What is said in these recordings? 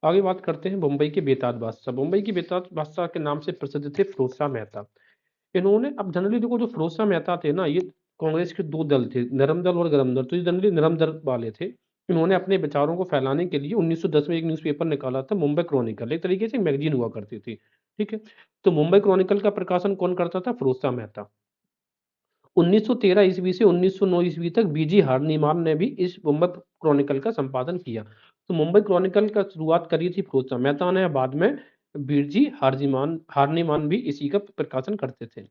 आगे बात करते हैं मुंबई के बेताज बादशाह। मुंबई के बेताज बादशाह के नाम से प्रसिद्ध थे फिरोज शाह मेहता। इन्होंने, अब जनरली देखो, जो फिरोज शाह मेहता थे ना, ये कांग्रेस के दो दल थे, नरम दल और गरम दल। तो ये जनरली नरम दल वाले थे। इन्होंने अपने विचारों को फैलाने के लिए 1910 में एक न्यूज़पेपर निकाला था, मुंबई क्रॉनिकल, एक तरीके से एक मैगजीन हुआ करती थी। ठीक है। तो मुंबई क्रॉनिकल का प्रकाशन कौन करता था? फिरोज शाह मेहता। 1913 ईस्वी से 1909 ईस्वी तक बीजी हार्निमान ने भी इस मुंबई क्रॉनिकल का संपादन किया। तो मुंबई क्रॉनिकल का शुरुआत करी थी फिरोज शाह मेहता ने, बाद में बीरजी हार्निमान भी इसी का प्रकाशन करते थे।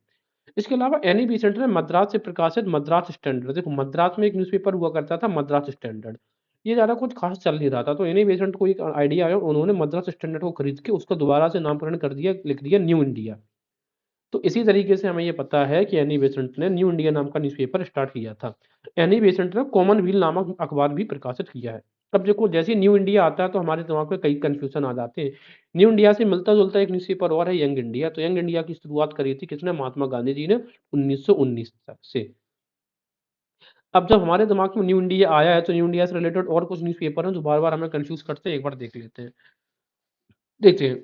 इसके अलावा एनी बेसेंट ने मद्रास से प्रकाशित मद्रास स्टैंडर्ड, देखो मद्रास में एक न्यूज़पेपर हुआ करता था मद्रास स्टैंडर्ड, ये ज्यादा कुछ खास चल नहीं रहा था, तो एनी बेसेंट को एक आइडिया आया, उन्होंने मद्रास स्टैंडर्ड को खरीद के उसका दोबारा से नामकरण कर दिया, लिख दिया न्यू इंडिया। तो इसी तरीके से हमें ये पता है कि एनी बेसेंट ने न्यू इंडिया नाम का न्यूज़पेपर स्टार्ट किया था। एनी बेसेंट ने कॉमनवील नामक अखबार भी प्रकाशित किया है। अब देखो, जैसे न्यू इंडिया आता है तो हमारे दिमाग में कई कंफ्यूजन आ जाते हैं। न्यू इंडिया से मिलता जुलता एक न्यूज़पेपर और है यंग इंडिया। तो यंग इंडिया की शुरुआत करी थी किसने? महात्मा गांधी जी ने 1919 से। अब जब हमारे दिमाग में न्यू इंडिया आया है तो न्यू इंडिया से रिलेटेड और कुछ न्यूज़पेपर हैं जो बार बार हमें कंफ्यूज करते हैं, एक बार देख लेते हैं। देखिए,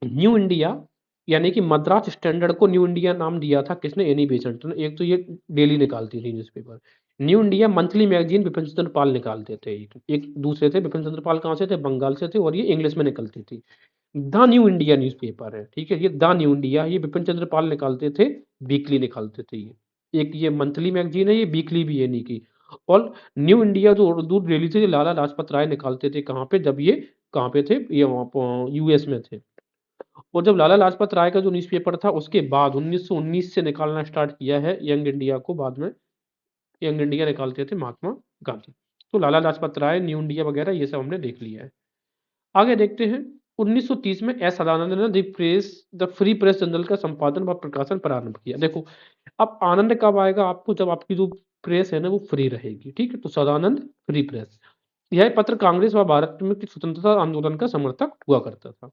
न्यू इंडिया यानी कि मद्रास स्टैंडर्ड को न्यू इंडिया नाम दिया था किसने? एनी बेसेंट ने। एक तो ये डेली निकालती थी newspaper. New India monthly magazine Bipin Chandra Pal निकालते थे। एक दूसरे थे, बिपिन चंद्र पाल कहाँ से थे? बंगाल से थे, और ये इंग्लिश में निकलती थी। द न्यू इंडिया न्यूज़पेपर है, ठीक है, ये द न्यू इंडिया, ये बिपिन चंद्र पाल निकालते थे, वीकली निकालते थे ये। एक ये मंथली मैगजीन है, ये वीकली भी है नहीं की। और न्यू इंडिया जो उर्दू डेली थे, ये लाला लाजपत राय निकालते थे। कहाँ पे? जब ये कहाँ पे थे? ये वहाँ यूएस में थे। और जब लाला लाजपत राय का जो न्यूज़पेपर था उसके बाद 1919 से निकालना स्टार्ट किया है यंग इंडिया को। बाद में यंग इंडिया निकालते थे महात्मा गांधी। तो लाला लाजपत राय, न्यू इंडिया वगैरह ये सब हमने देख लिया है। आगे देखते हैं। 1930 में एस सदानंद ने द फ्री प्रेस जर्नल का संपादन व प्रकाशन प्रारंभ किया। देखो, अब आनंद कब आएगा आपको? जब आपकी जो प्रेस है ना वो फ्री रहेगी। ठीक है, तो सदानंद फ्री प्रेस, यह पत्र कांग्रेस व भारत में स्वतंत्रता आंदोलन का समर्थक हुआ करता था।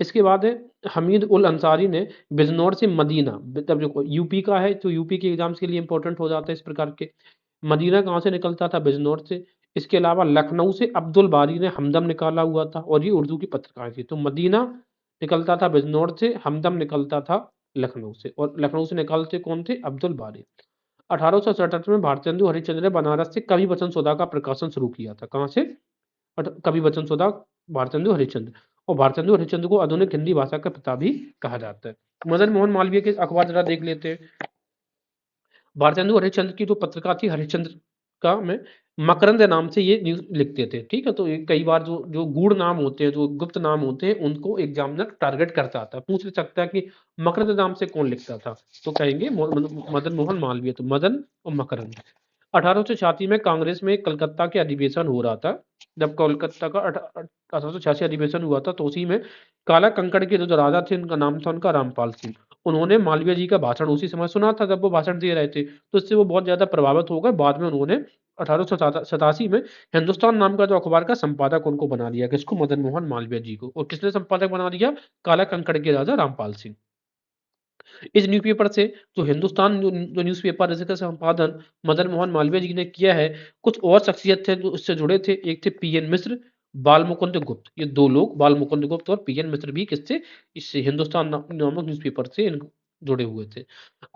इसके बाद है हमीद उल अंसारी ने बिजनौर से मदीना, तब देखो यूपी का है तो यूपी के एग्जाम्स के लिए इंपॉर्टेंट हो जाता है इस प्रकार के। मदीना कहाँ से निकलता था? बिजनौर से। इसके अलावा लखनऊ से अब्दुल बारी ने हमदम निकाला हुआ था, और ये उर्दू की पत्रकार थी। तो मदीना निकलता था बिजनौर से, हमदम निकलता था लखनऊ से, और लखनऊ से निकालते कौन थे? अब्दुल बारी। 1867 में भारतेंदु हरिश्चंद्र ने बनारस से कवि वचन सुधा का प्रकाशन शुरू किया था। कहाँ से? कवि वचन सुधा, भारतेंदु हरिश्चंद्र। और भारतेंदु हरिश्चंद्र को आधुनिक हिंदी भाषा का पिता भी कहा जाता है। मदन मोहन मालवीय के अखबार जरा देख लेते हैं। भारतेंदु हरिश्चंद्र की जो पत्रिका थी हरिश्चंद्र का में मकरंद नाम से ये न्यूज लिखते थे। ठीक है, तो ये कई बार जो जो गूढ़ नाम होते हैं, जो गुप्त नाम होते हैं, उनको एग्जामिनर टारगेट करता आता है, पूछ सकता है कि मकरंद नाम से कौन लिखता था? तो कहेंगे मदन मोहन मालवीय। तो मदन और मकरंद। 1886 में कांग्रेस में कलकत्ता के अधिवेशन हो रहा था। जब कोलकाता का 1886 अधिवेशन हुआ था तो उसी में काला कंकड़ के जो राजा थे उनका नाम था उनका रामपाल सिंह। उन्होंने मालवीय जी का भाषण उसी समय सुना था जब वो भाषण दे रहे थे, तो इससे वो बहुत ज्यादा प्रभावित हो गए। बाद में उन्होंने 1887 में हिंदुस्तान नाम का जो अखबार का संपादक उनको बना दिया। किसको? मदन मोहन मालवीय जी को। और किसने संपादक बना दिया? काला कंकड़ के राजा रामपाल सिंह। इस न्यूज़पेपर से जो हिंदुस्तान जो न्यूज़पेपर है इसका संपादन मदन मोहन मालवीय जी ने किया है। कुछ और शख्सियत थे जो इससे जुड़े थे, एक थे पीएन मिश्र, बाल मुकुंद गुप्त। ये दो लोग, बाल मुकुंद गुप्त और पीएन मिश्र, भी किससे? इससे हिंदुस्तान नामक न्यूज़पेपर से जुड़े हुए थे।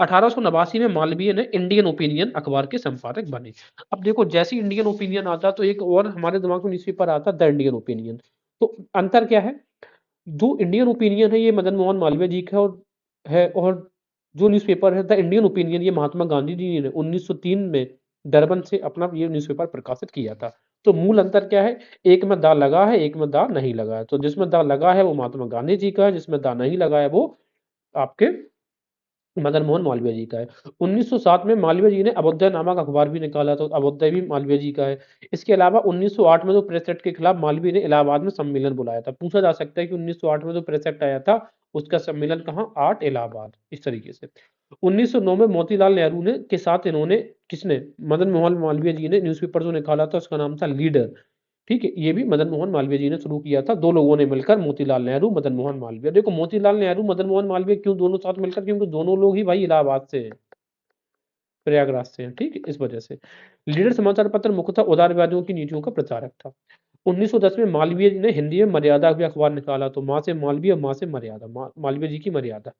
1889 में मालवीय ने इंडियन ओपिनियन अखबार के संपादक बने। अब देखो, जैसे इंडियन ओपिनियन आता तो एक और हमारे दिमाग में न्यूज़पेपर आता द इंडियन ओपिनियन। तो अंतर क्या है? जो इंडियन ओपिनियन है ये मदन मोहन मालवीय जी का और जो न्यूज़पेपर है द इंडियन ओपिनियन ये महात्मा गांधी जी ने 1903 में डरबन से अपना ये न्यूज़पेपर प्रकाशित किया था। तो मूल अंतर क्या है? एक में दा लगा है, एक में दा नहीं लगा है। तो जिसमें दा लगा है वो महात्मा गांधी जी का है, जिसमें दा नहीं लगा है वो आपके मदन मोहन मालवीय जी का है। 1907 में मालवीय जी ने अभ्युदय नामक अखबार भी निकाला, तो अभ्युदय भी मालवीय जी का है। इसके अलावा 1908 में जो प्रेस एक्ट के खिलाफ मालवीय ने इलाहाबाद में सम्मेलन बुलाया था। पूछा जा सकता है कि 1908 में जो प्रेस एक्ट आया था उसका सम्मेलन कहाँ? 8 इलाहाबाद। इस तरीके से 1909 में मोतीलाल नेहरू ने के साथ इन्होंने, किसने? मदन मोहन मालवीय जी ने न्यूज़पेपर जो निकाला था उसका नाम था लीडर। ठीक है, ये भी मदन मोहन मालवीय जी ने शुरू किया था, दो लोगों ने मिलकर, मोतीलाल नेहरू, मदन मोहन मालवीय। देखो, मोतीलाल नेहरू, मदन मोहन मालवीय क्यों दोनों साथ मिलकर? क्योंकि दोनों लोग ही भाई इलाहाबाद से हैं, प्रयागराज से हैं। ठीक है, इस वजह से लीडर समाचार पत्र मुख्यतः उदारवादियों की नीतियों का प्रचारक था। 1910 में मालवीय जी ने हिंदी में मर्यादा भी अखबार निकाला, तो माँ से मालवीय और माँ से मर्यादा, मालवीय जी की मर्यादा।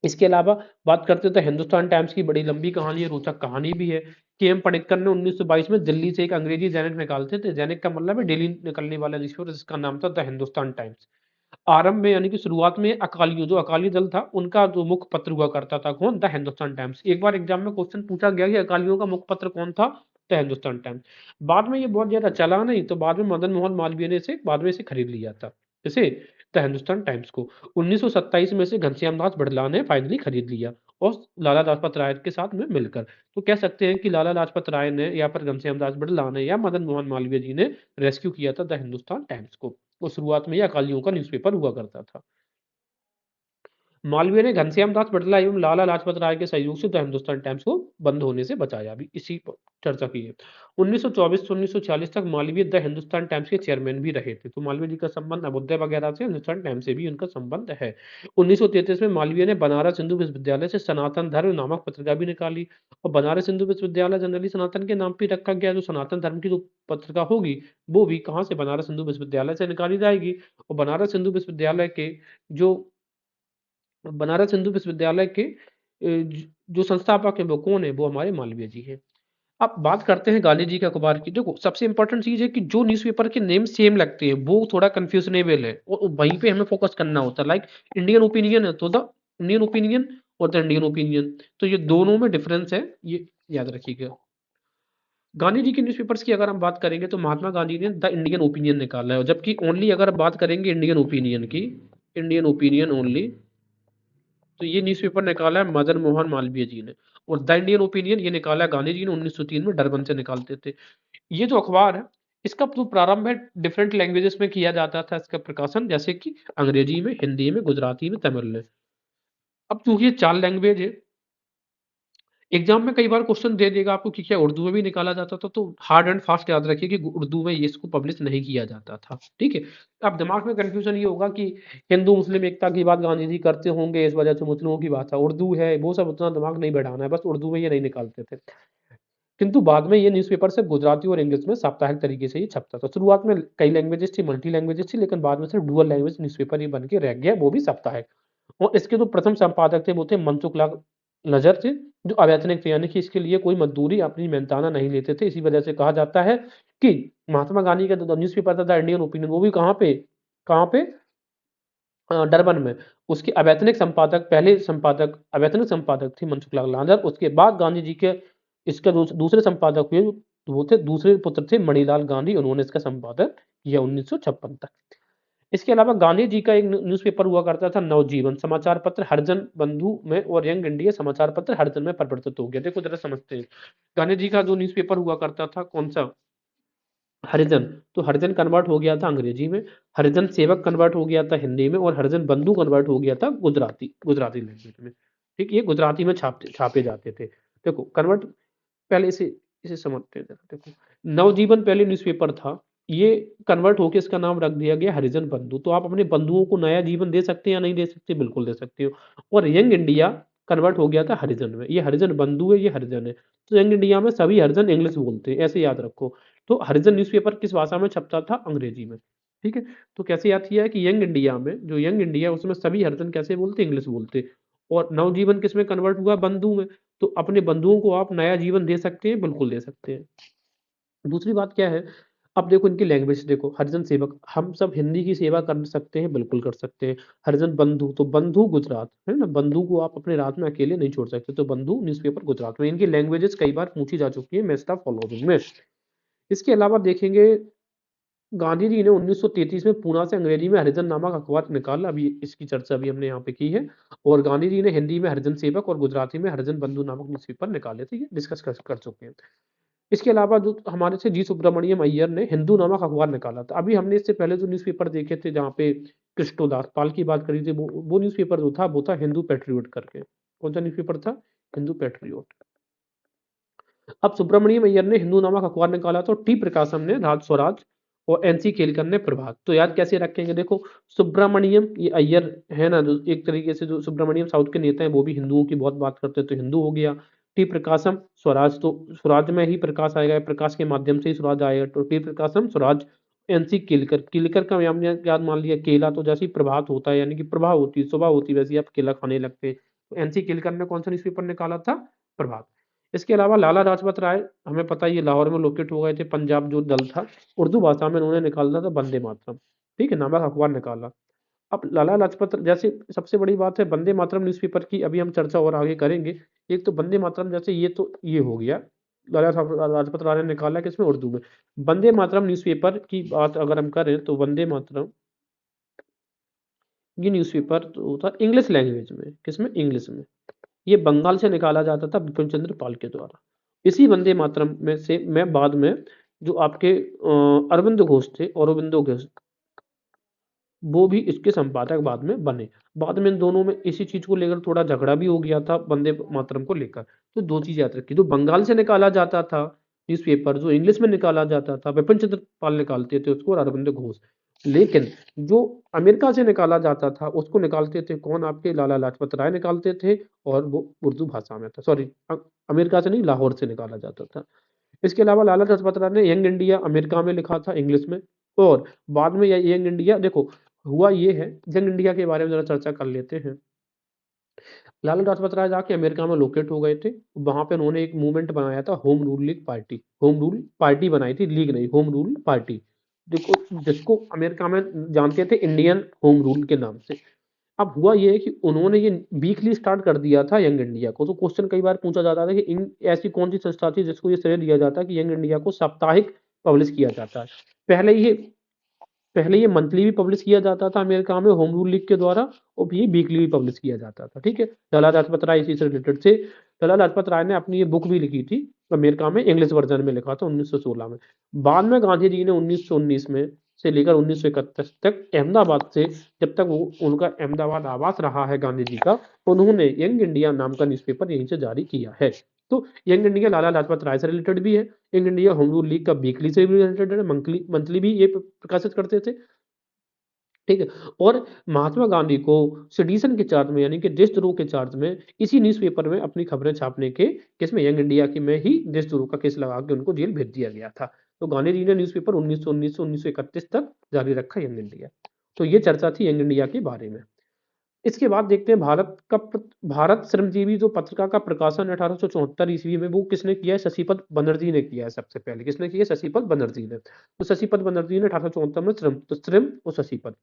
इसके अलावा बात करते हैं तो हिंदुस्तान टाइम्स की बड़ी लंबी कहानी है, रोचक कहानी भी है। के एम पनिक्कर ने 1922 में दिल्ली से एक अंग्रेजी दैनिक निकालते थे। दैनिक का मतलब है डेली निकलने वाला न्यूज़पेपर, जिसका नाम था द हिंदुस्तान टाइम्स। आरंभ में यानी कि शुरुआत में अकालियों, जो अकाली दल था, उनका जो मुख्य पत्र हुआ करता था कौन? The Hindustan times. एक बार एग्जाम में क्वेश्चन पूछा गया कि अकालियों का मुख्य पत्र कौन था? The Hindustan times. बाद में ये बहुत ज्यादा चला नहीं, तो बाद में मदन मोहन मालवीय ने इसे बाद में इसे खरीद लिया था, इसे द हिंदुस्तान टाइम्स को। 1927 में से घनश्याम दास बिड़ला ने फाइनली खरीद लिया, और लाला लाजपत राय के साथ में मिलकर। तो कह सकते हैं कि लाला लाजपत राय ने या फिर घनश्याम दास बिड़ला ने या मदन मोहन मालवीय जी ने रेस्क्यू किया था द हिंदुस्तान टाइम्स को। वो शुरुआत में ये अकालियों का न्यूज़पेपर हुआ करता था। मालवीय ने घनश्याम दास बिड़ला एवं लाला लाजपत राय के सहयोग से द हिंदुस्तान टाइम्स को बंद होने से बचाया, अभी इसी पर चर्चा की है। 1924 से 1940 तक मालवीय द हिंदुस्तान टाइम्स के चेयरमैन भी रहे थे। तो मालवीय जी का संबंध नवोदय वगैरह से हिंदुस्तान टाइम्स से भी उनका संबंध है। 1933 में मालवीय ने बनारस हिंदू विश्वविद्यालय से सनातन धर्म नामक पत्रिका भी निकाली, और बनारस हिंदू विश्वविद्यालय जनरली सनातन के नाम पे रखा गया। जो सनातन धर्म की जो पत्रिका होगी, वो भी कहाँ से? बनारस हिंदू विश्वविद्यालय से निकाली जाएगी। और बनारस हिंदू विश्वविद्यालय के जो बनारस हिंदू विश्वविद्यालय के जो संस्थापक हैं वो कौन है? वो हमारे मालवीय जी हैं। अब बात करते हैं गांधी जी के अखबार की। देखो, सबसे इंपॉर्टेंट चीज है कि जो न्यूज़पेपर के नेम सेम लगते हैं वो थोड़ा कंफ्यूजनेबल है, और वहीं पे हमें फोकस करना होता है। लाइक इंडियन ओपिनियन है तो द इंडियन ओपिनियन, और द इंडियन ओपिनियन, तो ये दोनों में डिफरेंस है, ये याद रखिएगा। गांधी जी के न्यूज़पेपर्स की अगर हम बात करेंगे तो महात्मा गांधी ने द इंडियन ओपिनियन निकाला है, जबकि ओनली अगर बात करेंगे इंडियन ओपिनियन की, इंडियन ओपिनियन ओनली, तो ये न्यूज़पेपर निकाला है मदन मोहन मालवीय जी ने। और द इंडियन ओपिनियन ये निकाला गांधी जी ने 1903 में डरबन से निकालते थे। ये जो अखबार है, इसका जो प्रारंभ है डिफरेंट लैंग्वेजेस में किया जाता था इसका प्रकाशन, जैसे कि अंग्रेजी में, हिंदी में, गुजराती में, तमिल में। अब चूंकि ये 4 लैंग्वेज है, एग्जाम में कई बार क्वेश्चन दे देगा आपको कि क्या उर्दू में भी निकाला जाता था, तो हार्ड एंड फास्ट याद रखिए कि उर्दू में ये इसको पब्लिश नहीं किया जाता था। ठीक है। अब दिमाग में कंफ्यूजन ये होगा कि हिंदू मुस्लिम एकता की बात गांधी जी करते होंगे, इस वजह से मुस्लिमों की भाषा उर्दू है, वो सब उतना दिमाग नहीं बैठाना है, बस उर्दू में ये नहीं निकालते थे। किंतु बाद में ये न्यूज़पेपर सिर्फ गुजराती और इंग्लिश में साप्ताहिक तरीके से ही छपता था। शुरुआत में कई लैंग्वेजेस थी, मल्टी लैंग्वेजेस थी, लेकिन बाद में सिर्फ डुअल लैंग्वेज न्यूज़पेपर ही बन के रह गया, वो भी साप्ताहिक। और इसके जो प्रथम संपादक थे वो थे मनसुख लाल नजर थे, जो अवैतनिक थे, यानी कि इसके लिए कोई मजदूरी अपनी मेहनताना नहीं लेते थे। इसी वजह से कहा जाता है कि महात्मा गांधी का जो न्यूज़पेपर था इंडियन ओपिनियन, वो भी कहाँ पे डरबन में। उसके अवैतनिक संपादक, पहले संपादक अवैतनिक संपादक थे मनसुख लाल नादर। उसके बाद गांधी जी के इसके दूसरे संपादक हुए, वो थे दूसरे पुत्र थे मणिलाल गांधी, उन्होंने इसका संपादन किया 1956 तक। इसके अलावा गांधी जी का एक न्यूज़पेपर हुआ करता था नवजीवन, समाचार पत्र हरिजन बंधु में और यंग इंडिया समाचार पत्र हरिजन में परिवर्तित हो गया। देखो जरा समझते हैं, गांधी जी का जो न्यूज़पेपर हुआ करता था कौन सा? हरिजन। तो हरिजन कन्वर्ट हो गया था अंग्रेजी में, हरिजन सेवक कन्वर्ट हो गया था हिंदी में, और हरिजन बंधु कन्वर्ट हो गया था गुजराती लैंग्वेज में। ठीक, ये गुजराती में छापे जाते थे। देखो कन्वर्ट, पहले इसे इसे समझते हैं जरा। देखो, नवजीवन पहले न्यूज़पेपर था, ये कन्वर्ट होके इसका नाम रख दिया गया हरिजन बंधु। तो आप अपने बंधुओं को नया जीवन दे सकते हैं या नहीं दे सकते? बिल्कुल दे सकते हो। और यंग इंडिया कन्वर्ट हो गया था हरिजन में, ये हरिजन बंधु है, ये हरिजन है। तो यंग इंडिया में सभी हरिजन इंग्लिश बोलते हैं, ऐसे याद रखो। तो हरिजन न्यूज़पेपर किस भाषा में छपता था? अंग्रेजी में। ठीक है। तो कैसे याद किया है कि यंग इंडिया में, जो यंग इंडिया उसमें सभी हरिजन कैसे बोलते? इंग्लिश बोलते। और नवजीवन किस में कन्वर्ट हुआ? बंधु में। तो अपने बंधुओं को आप नया जीवन दे सकते हैं, बिल्कुल दे सकते हैं। दूसरी बात क्या है, अब देखो इनकी लैंग्वेज देखो, हरिजन सेवक, हम सब हिंदी की सेवा कर सकते हैं, बिल्कुल कर सकते हैं। हरिजन बंधु, तो बंधु गुजरात है ना, बंधु को आप अपने रात में अकेले नहीं छोड़ सकते, तो बंधु न्यूज़पेपर गुजरात में। इनकी लैंग्वेजेस कई बार पूछी जा चुकी है मेस्ट ऑफ फॉलोइंग में। इसके अलावा देखेंगे, गांधी जी ने 1933 में पूना से अंग्रेजी में हरिजन नामक अखबार निकाला, अभी इसकी चर्चा भी हमने यहाँ पे की है। और गांधी जी ने हिंदी में हरिजन सेवक और गुजराती में हरिजन बंधु नामक न्यूज़पेपर निकाले थे, ये डिस्कस कर चुके हैं। इसके अलावा जो हमारे से जी सुब्रमण्यम अय्यर ने हिंदू नामक अखबार निकाला था। अभी हमने इससे पहले जो न्यूज़पेपर देखे थे जहाँ पे कृष्णोदास पाल की बात करी थी, वो न्यूज़पेपर जो था वो था हिंदू पैट्रियोट करके। कौन सा न्यूज़पेपर था? हिंदू पैट्रियोट। अब सुब्रमण्यम अय्यर ने हिंदू नामक अखबार निकाला था, टी प्रकाशम ने राज स्वराज, और एनसी केलकर ने प्रभात। तो याद कैसे रखेंगे? देखो, सुब्रमण्यम ये अय्यर है ना, जो एक तरीके से जो सुब्रमण्यम साउथ के नेता हैं, वो भी हिंदुओं की बहुत बात करते हैं, तो हिंदू हो गया। टी प्रकाशम स्वराज, तो स्वराज में ही प्रकाश आएगा, प्रकाश के माध्यम से ही स्वराज आएगा, तो टी प्रकाशम स्वराज। एनसी केलकर, केलकर का हमने याद मान लिया, केला तो जैसे ही प्रभात होता है यानी कि प्रभा होती है, सुबह होती है, वैसे ही आप केला खाने लगते। तो एनसी केलकर ने कौन सा न्यूज़पेपर निकाला था? प्रभात। इसके अलावा लाला लाजपत राय, हमें पता है ये लाहौर में लोकेट हो गए थे, पंजाब जो दल था, उर्दू भाषा में उन्होंने निकाला था वंदे मातरम, ठीक है, नामक अखबार निकाला। अब लाला लाजपत जैसे सबसे बड़ी बात है वंदे मातरम न्यूज़पेपर की, अभी हम चर्चा और आगे करेंगे। एक तो वंदे मातरम, जैसे ये तो ये हो गया, लाला साहब लाजपत राय ने निकाला किसमें? उर्दू में। वंदे मातरम न्यूज़पेपर की बात अगर हम करें तो वंदे मातरम ये न्यूज़पेपर तो था इंग्लिश लैंग्वेज में, किसमें? इंग्लिश में। ये बंगाल से निकाला जाता था बिपिन चंद्र पाल के द्वारा। इसी वंदे मातरम में से मैं बाद में जो आपके अरविंद घोष थे, अरविंदो घोष, वो भी इसके संपादक बाद में बने। बाद में इन दोनों में इसी चीज को लेकर थोड़ा झगड़ा भी हो गया था वंदे मातरम को लेकर। तो दो चीज याद रखी, तो बंगाल से निकाला जाता था न्यूज़पेपर, जो इंग्लिश में निकाला जाता था बिपिन चंद्र पाल निकालते थे उसको, और अरविंद घोष। लेकिन जो अमेरिका से निकाला जाता था उसको निकालते थे कौन? आपके लाला लाजपत राय निकालते थे, और वो उर्दू भाषा में था, सॉरी, अमेरिका से नहीं, लाहौर से निकाला जाता था। इसके अलावा लाला लाजपत राय ने यंग इंडिया अमेरिका में लिखा था इंग्लिश में, और बाद में यह यंग इंडिया, देखो हुआ ये है, यंग इंडिया के बारे में जरा चर्चा कर लेते हैं। लाला लाजपत राय जाके अमेरिका में लोकेट हो गए थे, वहां पे उन्होंने एक मूवमेंट बनाया था, home rule league party, home rule party बनाई थी, लीग नहीं, होम रूल पार्टी, देखो जिसको अमेरिका में जानते थे इंडियन होम रूल के नाम से। अब हुआ ये है कि उन्होंने ये वीकली स्टार्ट कर दिया था यंग इंडिया को। तो क्वेश्चन कई बार पूछा जाता था कि ऐसी कौन सी संस्था थी जिसको ये श्रेय दिया जाता है कि यंग इंडिया को साप्ताहिक पब्लिश किया जाता है। पहले ये पहले ये मंथली भी पब्लिश किया जाता था अमेरिका में होम रूल लीग के द्वारा, और ये वीकली भी पब्लिश किया जाता था, ठीक है। लाला लाजपत राय इसी से रिलेटेड थे। लाला लाजपत राय ने अपनी ये बुक भी लिखी थी अमेरिका में, इंग्लिश वर्जन में लिखा था 1916 में। बाद में गांधी जी ने 1919 में से लेकर 1931 तक अहमदाबाद से, जब तक वो उनका अहमदाबाद आवास रहा है गांधी जी का, उन्होंने यंग इंडिया नाम का न्यूज़पेपर यहीं से जारी किया है। तो यंग इंडिया लाला लाजपत राय से रिलेटेड भी है, young India home rule league का वीकली से भी रिलेटेड है, मंथली मंथली भी ये प्रकाशित करते थे, ठीक है। और महात्मा गांधी को सेडिशन के चार्ज में, यानी कि देशद्रोह के चार्ज में, इसी न्यूज़पेपर में अपनी खबरें छापने के केस में, यंग इंडिया की में ही देशद्रोह का केस लगा के उनको जेल भेज दिया गया था। तो गांधी जी ने न्यूज़पेपर 1919 से 1931 तक जारी रखा यंग इंडिया। तो ये चर्चा थी यंग इंडिया के बारे में। इसके बाद देखते हैं भारत श्रमजीवी जो पत्रिका का प्रकाशन 1874 ईस्वी में वो किसने किया है? शशिपथ बनर्जी ने किया है। सबसे पहले किसने किया? शशिपथ बनर्जी ने। तो शशिपथ बनर्जी ने 1874 में श्रम, तो श्रम और शशिपथ।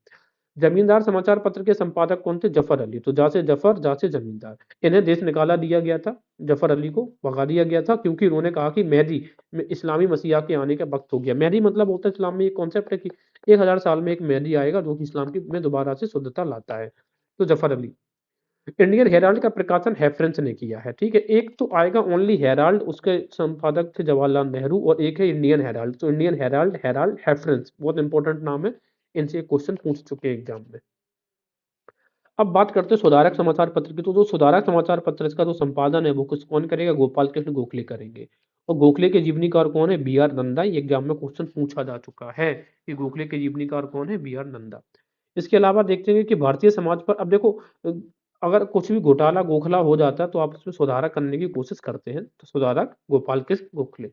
जमींदार समाचार पत्र के संपादक कौन थे? जफर अली। तो जा से जफर, जा से जमींदार, इन्हें देश निकाला दिया गया था, जफर अली को भगा दिया गया था, क्योंकि उन्होंने कहा कि मेहदी में इस्लामी मसीहा के आने का वक्त हो गया। मेहदी मतलब होता है इस्लाम में एक कॉन्सेप्ट है कि 1000 साल में एक मेहदी आएगा जो कि इस्लाम की में दोबारा से शुद्धता लाता है। तो जफर अली। इंडियन हेराल्ड का प्रकाशन हैफरेंस ने किया है, ठीक है। एक तो आएगा ओनली हेराल्ड, उसके संपादक थे जवाहरलाल नेहरू, और एक है इंडियन हेराल्ड। तो इंडियन हेराल्ड, हेराल्ड, हैफरेंस, बहुत इंपॉर्टेंट नाम है, इनसे क्वेश्चन पूछ चुके हैं एग्जाम में। अब बात करते हैं सुधारक समाचार पत्र की। तो जो सुधारक समाचार पत्र इसका जो संपादन है वो कौन करेगा? गोपाल कृष्ण गोखले करेंगे। और गोखले के जीवनीकार कौन है? B R Nanda. ये एग्जाम में क्वेश्चन पूछा जा चुका है कि गोखले के जीवनीकार कौन है? B R Nanda. इसके अलावा देखते हैं कि भारतीय समाज पर, अब देखो अगर कुछ भी घोटाला गोखला हो जाता है तो आप उसमें सुधारक करने की कोशिश करते हैं, तो सुधारक गोपाल कृष्ण गोखले।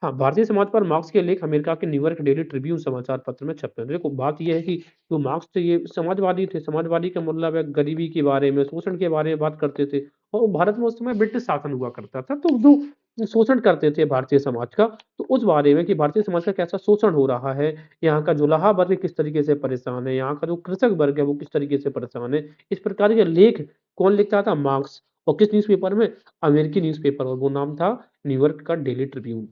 हाँ, भारतीय समाज पर मार्क्स के लेख अमेरिका के न्यूयॉर्क डेली ट्रिब्यून समाचार पत्र में छपे हैं। देखो बात ये है कि जो मार्क्स थे ये समाजवादी थे। समाजवादी का मतलब है गरीबी के बारे में, शोषण के बारे में बात करते थे। और भारत में उस समय ब्रिटिश शासन हुआ करता था, तो जो शोषण करते थे भारतीय समाज का, तो उस बारे में कि भारतीय समाज का कैसा शोषण हो रहा है, यहाँ का जुलाहा वर्ग किस तरीके से परेशान है, यहाँ का जो कृषक वर्ग है वो किस तरीके से परेशान है, इस प्रकार के लेख कौन लिखता था? मार्क्स। और किस न्यूज़पेपर में? अमेरिकी न्यूज़पेपर, और वो नाम था न्यूयॉर्क का डेली ट्रिब्यून।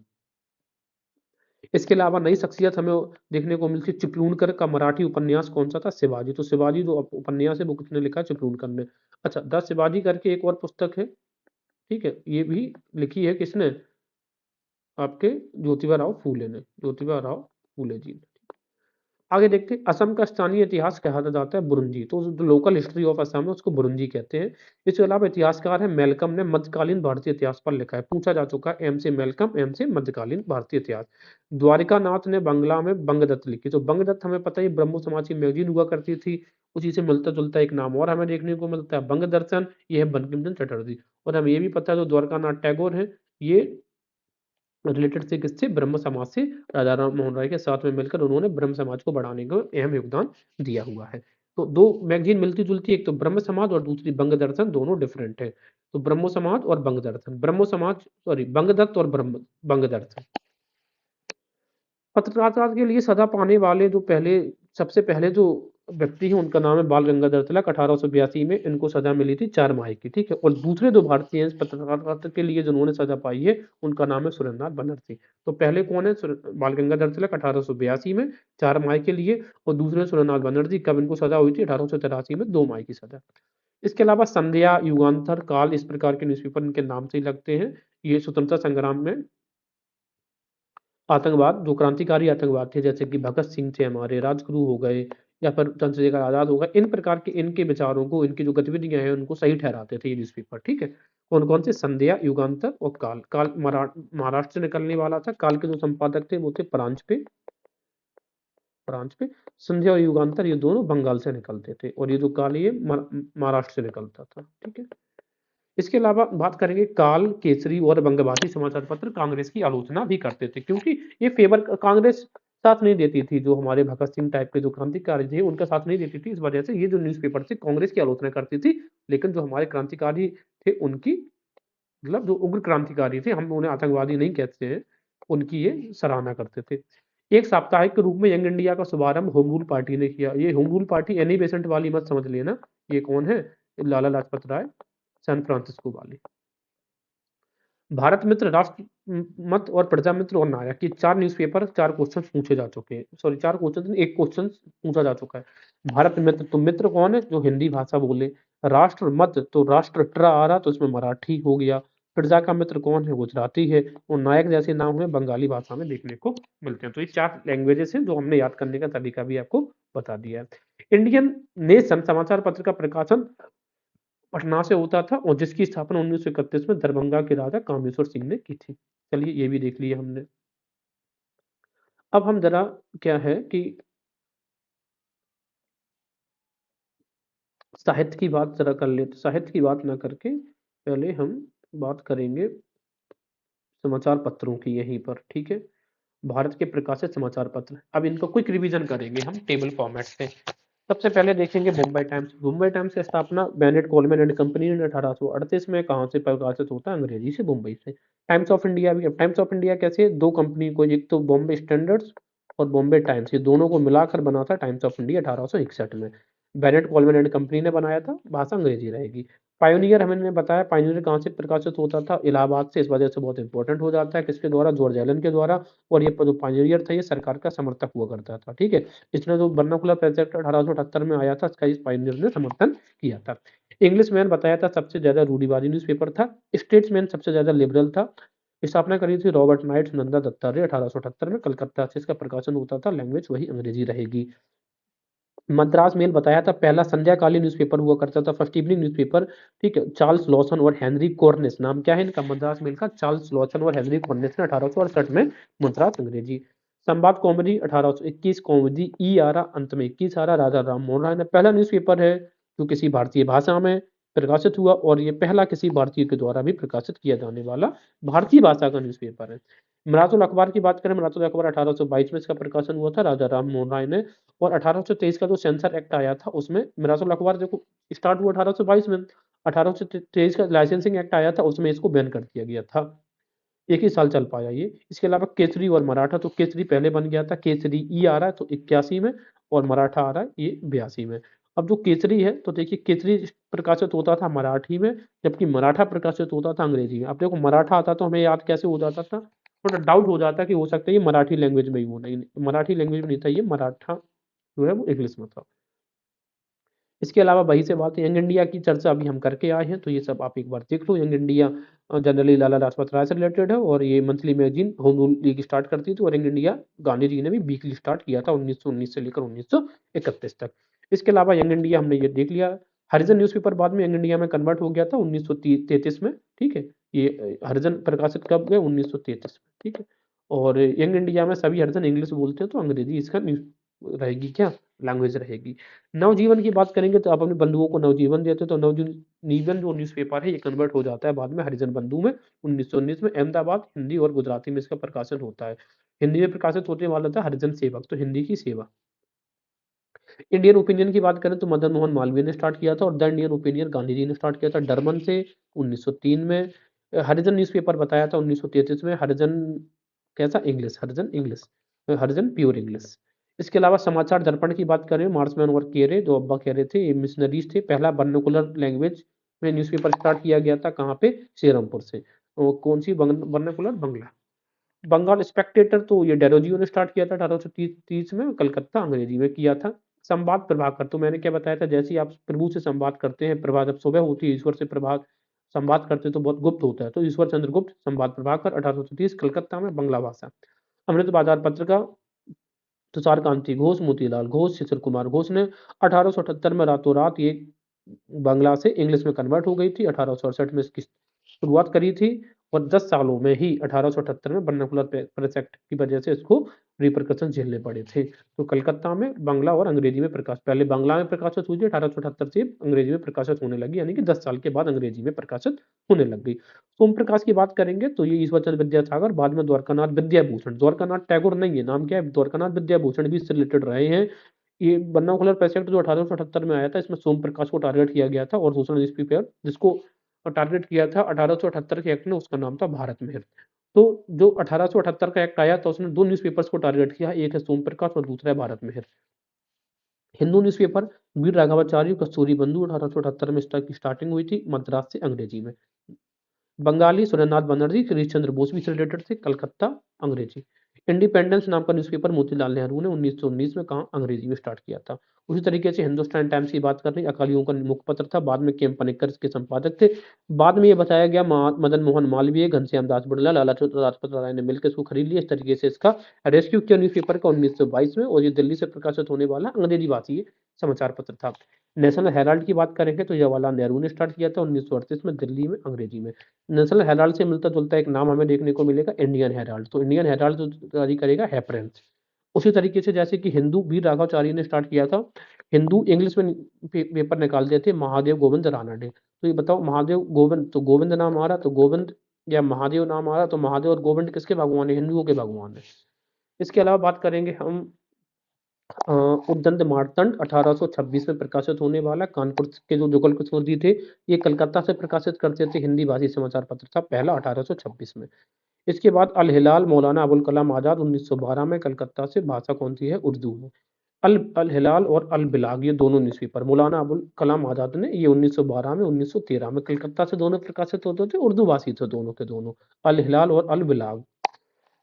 इसके अलावा नई शख्सियत हमें देखने को मिलती है। चिपळूणकर का मराठी उपन्यास कौन सा था? शिवाजी। तो शिवाजी जो उपन्यास है वो किसने लिखा है? चिपळूणकर ने। अच्छा, द शिवाजी करके एक और पुस्तक है, ठीक है, ये भी लिखी है किसने? आपके ज्योतिबा राव फूले ने, ज्योतिबा राव फूले जी ने। आगे देखते हैं, असम का स्थानीय इतिहास कहा जाता है बुरुंजी। तो जो लोकल हिस्ट्री ऑफ असम है उसको बुरुंजी कहते हैं। इसके अलावा इतिहासकार है मेलकम ने मध्यकालीन भारतीय इतिहास पर लिखा है, पूछा जा चुका है। एम से मेलकम, एम से मध्यकालीन भारतीय इतिहास। द्वारिका नाथ ने बांग्ला में बंगदत्त लिखी। तो बंगदत्त हमें पता है ब्रह्मो समाज की मैगजीन हुआ करती थी, उसी से मिलता जुलता एक नाम और हमें देखने को मिलता है बंग दर्शन, ये है बंकिम चंद्र चटर्जी। और हमें ये भी पता है जो द्वारकानाथ टैगोर है ये रिलेटेड से किससे, ब्रह्म समाज से, राजा राम मोहन राय के साथ में मिलकर उन्होंने ब्रह्म समाज को बढ़ाने का अहम योगदान दिया हुआ है। तो दो मैगजीन मिलती जुलती, एक तो ब्रह्म समाज और दूसरी बंग दर्शन, दोनों डिफरेंट है। तो ब्रह्मो समाज और बंग दर्शन, ब्रह्मो समाज सॉरी बंगदत्त और ब्रह्म बंग दर्शन। पत्रकारिता के लिए सजा पाने वाले जो पहले सबसे पहले जो व्यक्ति हैं उनका नाम है बाल गंगाधर तिलक। 1882 में इनको सजा मिली थी 4 माह की, ठीक है। और दूसरे जो भारतीय हैं पत्रकारिता के लिए जिन्होंने सजा पाई है उनका नाम है सुरेंद्रनाथ बनर्जी। तो पहले कौन है, बाल गंगाधर तिलक 1882 में 4 माह के लिए, और दूसरे सुरेंद्रनाथ बनर्जी, कब इनको सजा हुई थी, 1883 में 2 माह की सजा। इसके अलावा संध्या, युगांतर, काल इस प्रकार के न्यूज़पेपर इनके नाम से ही लगते हैं। ये स्वतंत्रता संग्राम में आतंकवाद, जो क्रांतिकारी आतंकवाद थे जैसे कि भगत सिंह थे, हमारे राजगुरु हो गए, या फिर चंद्रशेखर आजाद हो गए, इन प्रकार के इनके विचारों को, इनकी जो गतिविधियां हैं उनको सही ठहराते थे ये न्यूज़पेपर, ठीक है। कौन कौन से, संध्या, युगांतर और काल। काल महाराष्ट्र से निकलने वाला था। काल के जो संपादक थे वो थे परांजपे। संध्या और युगांतर ये दोनों बंगाल से निकलते थे, और ये जो काल ये महाराष्ट्र से निकलता था, ठीक है। इसके अलावा बात करेंगे, काल, केसरी और बंगभाषी समाचार पत्र कांग्रेस की आलोचना भी करते थे, क्योंकि ये फेवर कांग्रेस साथ नहीं देती थी। जो हमारे भगत सिंह टाइप के जो क्रांतिकारी थे उनका साथ नहीं देती थी, इस वजह से ये जो न्यूज़पेपर थे कांग्रेस की आलोचना करती थी। लेकिन जो हमारे क्रांतिकारी थे उनकी, मतलब जो उग्र क्रांतिकारी थे, हम उन्हें आतंकवादी नहीं कहते हैं, उनकी ये सराहना करते थे। एक साप्ताहिक के रूप में यंग इंडिया का शुभारंभ होम रूल पार्टी ने किया। ये home rule party Annie Besant वाली मत समझ लेना, ये कौन है, लाला लाजपत राय, सैन फ्रांसिस्को वाली। भारत मित्र, राष्ट्र मत और प्रजा मित्र और नायक, ये 4 न्यूज़पेपर 4 क्वेश्चन पूछे जा चुके हैं। सॉरी 4 क्वेश्चन, एक क्वेश्चन पूछा जा चुका है। भारत मित्र, तो मित्र कौन है, जो हिंदी भाषा बोले। राष्ट्र मत, तो राष्ट्र ट्र आ रहा तो इसमें मराठी हो गया। प्रजा का मित्र कौन है, गुजराती है। और नायक जैसे नाम है बंगाली भाषा में देखने को मिलते हैं। तो ये 4 लैंग्वेजेस हैं जो हमने याद करने का तरीका भी आपको बता दिया है। इंडियन नेशन समाचार पत्र का प्रकाशन पटना से होता था, और जिसकी स्थापना 1931 में दरभंगा के राजा कामेश्वर सिंह ने की थी। चलिए ये भी देख लिया हमने। अब हम जरा क्या है कि साहित्य की बात जरा कर लेते। साहित्य की बात ना करके पहले हम बात करेंगे समाचार पत्रों की यहीं पर, ठीक है। भारत के प्रकाशित समाचार पत्र, अब इनका क्विक रिवीजन करेंगे हम टेबल फॉर्मेट से। सबसे पहले देखेंगे मुंबई टाइम्स। मुंबई टाइम्स की स्थापना बेनेट कोलमैन एंड कंपनी ने 1838 में कहाँ से प्रकाशित होता है, अंग्रेजी से, मुंबई से। टाइम्स ऑफ इंडिया भी, अब टाइम्स ऑफ इंडिया कैसे, दो कंपनी को, एक तो बॉम्बे स्टैंडर्ड्स और बॉम्बे टाइम्स, ये दोनों को मिलाकर बना था टाइम्स ऑफ इंडिया 1861 में। बेनेट कोलमैन एंड कंपनी ने बनाया था, भाषा अंग्रेजी रहेगी। पायोनियर हमने बताया, पायोनियर कहाँ से प्रकाशित होता था, इलाहाबाद से, इस वजह से बहुत इंपॉर्टेंट हो जाता है, किसके द्वारा, जॉर्ज एलन के द्वारा। और ये जो पायोनियर था ये सरकार का समर्थक हुआ करता था, ठीक है। इसने जो वर्नाकुलर प्रोजेक्ट 1878 में आया था, इसका इस पायनियर ने समर्थन किया था। इंग्लिश मैन बताया था सबसे ज्यादा रूढ़िवादी न्यूज़पेपर था। स्टेट्समैन सबसे ज्यादा लिबरल था। स्थापना करी थी रॉबर्ट नाइट, नंदा दत्ता रे 1878 में, कलकत्ता से इसका प्रकाशन होता था, लैंग्वेज वही अंग्रेजी रहेगी। मद्रास मेल बताया था पहला संध्याकालीन न्यूज़पेपर हुआ करता था, फर्स्ट इवनिंग न्यूज़पेपर, ठीक है। चार्ल्स लॉसन और हेनरी कॉर्निस, नाम क्या है इनका, मद्रास मेल का, चार्ल्स लॉसन और हेनरी कॉर्निस ने 1868 में, मद्रास अंग्रेजी। संवाद कॉमेडी 1821, कॉमेडी ई आ रहा, अंत में 21 आ रहा, राजा राम मोहन राय ने, पहला न्यूज़पेपर है जो किसी भारतीय भाषा में प्रकाशित हुआ, और ये पहला किसी भारतीय के द्वारा भी प्रकाशित किया जाने वाला भारतीय भाषा का न्यूज़पेपर है। मिराजुल अखबार की बात करें, मिराजुल अखबार 1822 में इसका प्रकाशन हुआ था, राजा राम मोहन राय ने। और 1823 का जो सेंसर एक्ट आया था उसमें मिराजुल अखबार देखो स्टार्ट हुआ 1822 में, 1823 का लाइसेंसिंग एक्ट आया था उसमें इसको बैन कर दिया गया था। एक ही साल चल पाया ये। इसके अलावा केसरी और मराठा, तो केसरी पहले बन गया था, केसरी ई आ रहा है तो 81 में, और मराठा आ रहा है ये 82 में। अब जो केसरी है तो देखिए केसरी प्रकाशित होता था मराठी में, जबकि मराठा प्रकाशित होता था अंग्रेजी में। अब देखो मराठा आता तो हमें याद कैसे हो जाता था, थोड़ा डाउट हो जाता कि हो सकता है ये मराठी लैंग्वेज में ही हो, नहीं मराठी लैंग्वेज में नहीं था, ये मराठा जो है वो इंग्लिश में था। इसके अलावा वही से बात है, यंग इंडिया की चर्चा अभी हम करके आए हैं, तो ये सब आप एक बार देख लो। Young India generally Lala Lajpat Rai से रिलेटेड है, और ये monthly magazine home rule league start करती थी, और यंग इंडिया गांधी जी ने भी वीकली स्टार्ट किया था 1919 से लेकर 1931 तक। इसके अलावा यंग इंडिया हमने ये देख लिया। हरिजन न्यूज़पेपर बाद में यंग इंडिया में कन्वर्ट हो गया था 1933 में, ठीक है। ये हरिजन प्रकाशित कब गए, 1933 में, ठीक है। और यंग इंडिया में सभी हरिजन इंग्लिश बोलते हैं, तो अंग्रेजी इसका न्यूज रहेगी क्या, लैंग्वेज रहेगी। नवजीवन की बात करेंगे तो आप अपने बंधुओं को नवजीवन देते हो, तो नवजीवन जो न्यूज़पेपर है ये कन्वर्ट हो जाता है बाद में हरिजन बंधु में 1919 में। अहमदाबाद हिंदी और गुजराती में इसका प्रकाशन होता है। हिंदी में प्रकाशित होने वाला था हरिजन सेवक, तो हिंदी की सेवा। इंडियन ओपिनियन की बात करें तो मदन मोहन मालवीय ने स्टार्ट किया था, और the Indian opinion Gandhi ji ने स्टार्ट किया था डरबन से 1903 में। हरिजन न्यूज़पेपर बताया था 1933 में। हरिजन कैसा, इंग्लिश, हरिजन इंग्लिश, हरिजन प्योर इंग्लिश। इसके अलावा समाचार दर्पण की बात करें, मार्समैन और केरे जो अब्बा कह रहे थे ये मिशनरीज थे। पहला वर्नाकुलर लैंग्वेज में न्यूज़पेपर स्टार्ट किया गया था, कहाँ पे, सेरमपुर से। कौन सी वर्नाकुलर, बंगला। बंगाल स्पेक्टेटर तो ये डेरोजियो ने स्टार्ट किया था 1830 में, कलकत्ता अंग्रेजी में किया था। संवाद प्रभाकर तो मैंने क्या बताया था, जैसे ही आप प्रभु से संवाद करते हैं, प्रभा जब सुबह होती है, ईश्वर से प्रभा संवाद करते हैं तो बहुत गुप्त होता है, तो ईश्वर चंद्र गुप्त, संवाद प्रभाकर 1830 कलकत्ता में, बांग्ला भाषा। अमृत बाजार पत्रिका तुषार कांति घोष, मोतीलाल घोष, शिशिर कुमार घोष ने 1878 में रातों रात ये बांग्ला से इंग्लिश में कन्वर्ट हो गई थी। 1868 में इसकी शुरुआत करी थी, और 10 सालों में ही 1878 में वर्नाकुलर प्रेस एक्ट की वजह से इसको रिपरकशन झेलने पड़े थे। तो कलकत्ता में बांग्ला और अंग्रेजी में प्रकाश, पहले बांग्ला में प्रकाशित हुई थी 1878 से, अंग्रेजी में प्रकाशित होने लगी, यानी कि 10 साल के बाद अंग्रेजी में प्रकाशित होने लग गई। सोम प्रकाश की बात करेंगे तो ये ईश्वर चंद्र विद्यासागर, बाद में द्वारकानाथ विद्याभूषण, द्वारकानाथ टैगोर नहीं है, नाम क्या है, द्वारकानाथ विद्याभूषण भी इससे रिलेटेड रहे हैं। ये वर्नाकुलर प्रेस एक्ट जो 1878 में आया था, इसमें सोम प्रकाश को टारगेट किया गया था, और दूसरा न्यूज़पेपर जिसको टारगेट किया था 1878 के एक्ट ने, उसका नाम था भारत मेहर। तो जो 1878 का एक्ट आया था उसने दो न्यूज़पेपर्स को टारगेट किया, एक है सोम प्रकाश और दूसरा है भारत मेहर। हिंदू न्यूज़पेपर वीर राघवाचार्य, कस्तूरी बंधु, 1878 में इसकी स्टार्टिंग हुई थी मद्रास से अंग्रेजी में। बंगाली सुरेंद्रनाथ बनर्जी, गिरीश चंद्र बोस भी इससे रिलेटेड थे, कलकत्ता अंग्रेजी। इंडिपेंडेंस नाम का न्यूज़पेपर मोतीलाल नेहरू ने 1919 में कहा अंग्रेजी में स्टार्ट किया था। उसी तरीके से हिंदुस्तान टाइम्स की बात कर रही, अकालियों का मुखपत्र था, बाद में केम पनिक्कर इसके संपादक थे। बाद में ये बताया गया मदन मोहन मालवीय, घनश्याम दास बिड़ला, लाला लाजपत राय ने मिलकर इसको खरीद लिया। इस तरीके से इसका रेस्क्यू किया न्यूज़पेपर का 1922 में, और ये दिल्ली से प्रकाशित होने वाला अंग्रेजी भाषी समाचार पत्र था। नेशनल हेराल्ड की बात करेंगे तो जवाहरलाल नेहरू ने स्टार्ट किया था 1938 में, दिल्ली में अंग्रेजी में। नेशनल हेराल्ड से मिलता जुलता एक नाम हमें देखने को मिलेगा, इंडियन हेराल्ड। तो इंडियन हेराल्ड जो जारी करेगा हैपरेंस। उसी तरीके से जैसे कि हिंदू वीर राघवाचार्य ने स्टार्ट किया था, हिंदू इंग्लिश में पेपर निकाल दिए थे महादेव गोविंद रानडे। तो ये बताओ, महादेव गोविंद, तो गोविंद नाम आ रहा, तो गोविंद या महादेव नाम आ रहा, तो महादेव और गोविंद किसके भगवान है, हिंदुओं के भगवान है। इसके अलावा बात करेंगे हम उद्दंड मार्तंड 1826 में प्रकाशित होने वाला, कानपुर के जो जुगल किशोर जी थे ये कलकत्ता से प्रकाशित करते थे, हिंदी भाषी समाचार पत्र था, पहला 1826 में। इसके बाद अल हिलाल मौलाना अबुल कलाम आजाद 1912 में, कलकत्ता से, भाषा कौन सी है, उर्दू में। अल अल हिलाल और अल बिलाग ये दोनों न्यूज़पेपर मौलाना अबुल कलाम आजाद ने ये 1912 में 1913 में कलकत्ता से दोनों प्रकाशित होते थे, उर्दू भाषी थे दोनों के दोनों, अल हिलाल और अल बिलाग।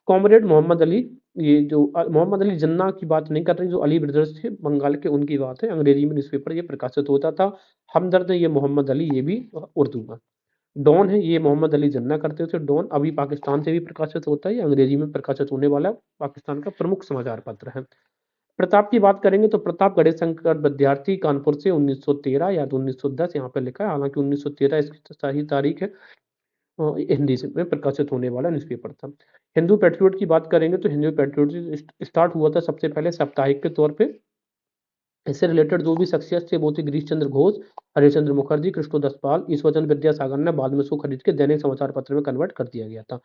कॉमरेड मोहम्मद अली, ये जो मोहम्मद अली जिन्ना की बात नहीं कर रही, जो अली ब्रदर्स थे बंगाल के, उनकी बात है। अंग्रेजी में न्यूज़पेपर ये प्रकाशित होता था। हमदर्द है ये मोहम्मद अली, ये भी उर्दू में। डॉन है ये मोहम्मद अली जिन्ना करते थे। डॉन अभी पाकिस्तान से भी प्रकाशित होता है, ये अंग्रेजी में प्रकाशित होने वाला पाकिस्तान का प्रमुख समाचार पत्र है। प्रताप की बात करेंगे तो प्रताप गणेश शंकर विद्यार्थी, कानपुर से, 1913 या तो 1910 यहाँ पे लिखा है, हालांकि 1913 इसकी सही तारीख है। हिंदी से में प्रकाशित होने वाला न्यूज़पेपर था। हिंदू पैट्रियट की बात करेंगे तो हिंदू पैट्रियट स्टार्ट हुआ था सबसे पहले साप्ताहिक के तौर पे। इससे रिलेटेड जो भी शख्सियत थे वो थे गिरीश चंद्र घोष, हरिश्चंद्र मुखर्जी, कृष्णोदास पाल, ईश्वरचंद्र विद्यासागर ने बाद में उसको खरीद के दैनिक समाचार पत्र में कन्वर्ट कर दिया गया था।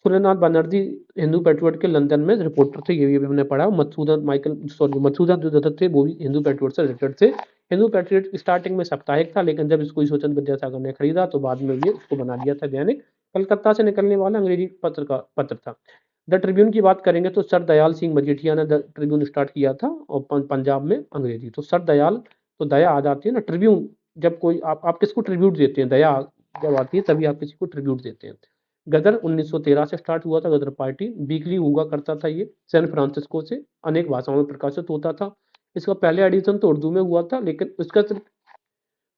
सुरेंद्रनाथ बनर्जी हिंदू पैट्रियट के लंदन में रिपोर्टर थे, ये भी हमने पढ़ा। मधुसूदन जो दत्त थे वो भी हिंदू पैट्रियट से रिलेटेड थे। हिंदू पैट्रियट स्टार्टिंग में साप्ताहिक था, लेकिन जब इसको ईश्वरचंद्र विद्यासागर ने खरीदा तो बाद में ये उसको बना दिया था दैनिक। कलकत्ता से निकलने वाला अंग्रेजी पत्र था। द ट्रिब्यून की बात करेंगे तो सर दयाल सिंह मजीठिया ने द ट्रिब्यून स्टार्ट किया था, और पंजाब में अंग्रेजी। तो सर दयाल, तो दया आ जाती है ना, ट्रिब्यून जब कोई आप किसको ट्रिब्यूट देते हैं, दया जब आती है तभी आप किसी को ट्रिब्यूट देते हैं। गदर 1913 से स्टार्ट हुआ था, गदर पार्टी वीकली हुआ करता था ये, सैन फ्रांसिस्को से, अनेक भाषाओं में प्रकाशित होता था। इसका पहले एडिशन तो उर्दू में हुआ था, लेकिन इसका सिर्फ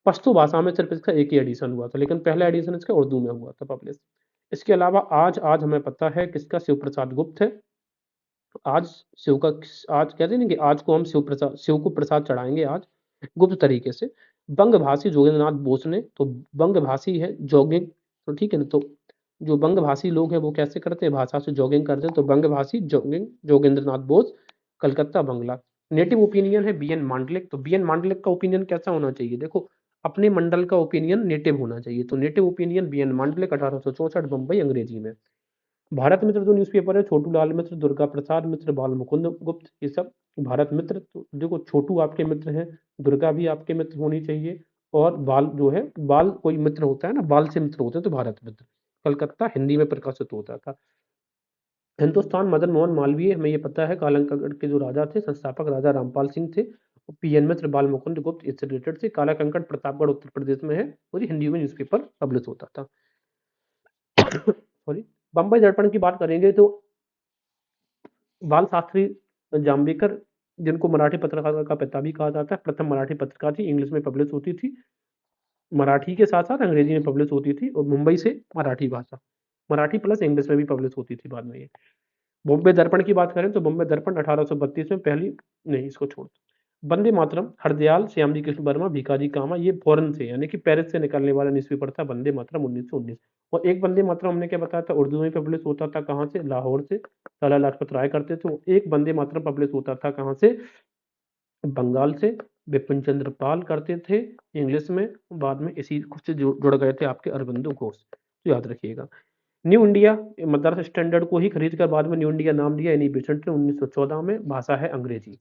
पश्तो भाषा में सिर्फ इसका एक ही एडिशन हुआ था, लेकिन पहला एडिशन इसका उर्दू में हुआ था पब्लिश। इसके अलावा आज आज हमें पता है किसका, शिव प्रसाद गुप्त है। आज शिव का, आज कहते हैं ना कि आज को हम शिव को प्रसाद चढ़ाएंगे आज, गुप्त तरीके से। बंग भाषी जोगेंद्रनाथ बोस ने, तो बंग भाषी है जॉगिंग, तो ठीक है ना, तो जो बंग भाषी लोग हैं वो कैसे करते हैं, भाषा से जॉगिंग करते हैं, तो बंग भाषी जॉगिंग जोगेंद्रनाथ बोस, कलकत्ता बंगला। नेटिव ओपिनियन है बी एन मांडलिक। तो बी एन मांडलिक का ओपिनियन कैसा होना चाहिए, देखो अपने मंडल का ओपिनियन नेटिव होना चाहिए। तो native opinion B N Mandlik 1864 Bombay Angrezi में। भारत मित्र जो न्यूज़पेपर है, छोटू लाल मित्र, दुर्गा प्रसाद मित्र, बाल मुकुंद गुप्त, ये सब भारत मित्र। तो देखो छोटू आपके मित्र हैं, दुर्गा भी आपके मित्र होनी चाहिए, और बाल जो है, बाल कोई मित्र होता है ना, बाल से मित्र होते हैं, तो भारत मित्र। कलकत्ता हिंदी में प्रकाशित होता था। हिंदुस्तान मदन मोहन मालवीय, हमें ये पता है, कालांकड़ के जो राजा थे, संस्थापक राजा रामपाल सिंह थे। पीएन मित्र, बाल मुकुंद गुप्त, इससे रिलेटेड थे। काला कंकड़ प्रतापगढ़ उत्तर प्रदेश में है, और ये हिंदी में न्यूज़पेपर पब्लिश होता था। सॉरी। बम्बई दर्पण की बात करेंगे तो बाल शास्त्री जाम्बेकर, जिनको मराठी पत्रकारिता का पिता भी कहा जाता है, प्रथम मराठी पत्रिका थी, इंग्लिश में पब्लिश होती थी, मराठी के साथ साथ अंग्रेजी में पब्लिश होती थी, और मुंबई से मराठी भाषा, मराठी प्लस इंग्लिश में भी पब्लिश होती थी बाद में ये। बॉम्बे दर्पण की बात करें तो बॉम्बे दर्पण 1832 में पहली, नहीं इसको छोड़, वंदे मातरम, हरदयाल, श्यामजी कृष्ण वर्मा, भिखाजी कामा, ये फॉरेन से यानी कि पेरिस से निकलने वाला न्यूज़पेपर था वंदे मातरम 1919। और एक वंदे मातरम हमने क्या बताया था, उर्दू में पब्लिश होता था, कहाँ से, लाहौर से, लाला लाजपत राय करते थे। एक वंदे मातरम पब्लिश होता था कहाँ से, बंगाल से, बिपिन चंद्र पाल करते थे इंग्लिश में। बाद में इसी से जुड़ गए थे आपके अरबिंदो घोष, तो याद रखिएगा। न्यू इंडिया मद्रास स्टैंडर्ड को ही खरीद कर बाद में न्यू इंडिया नाम दिया एनी बेसेंट ने 1914 में। भाषा है अंग्रेजी।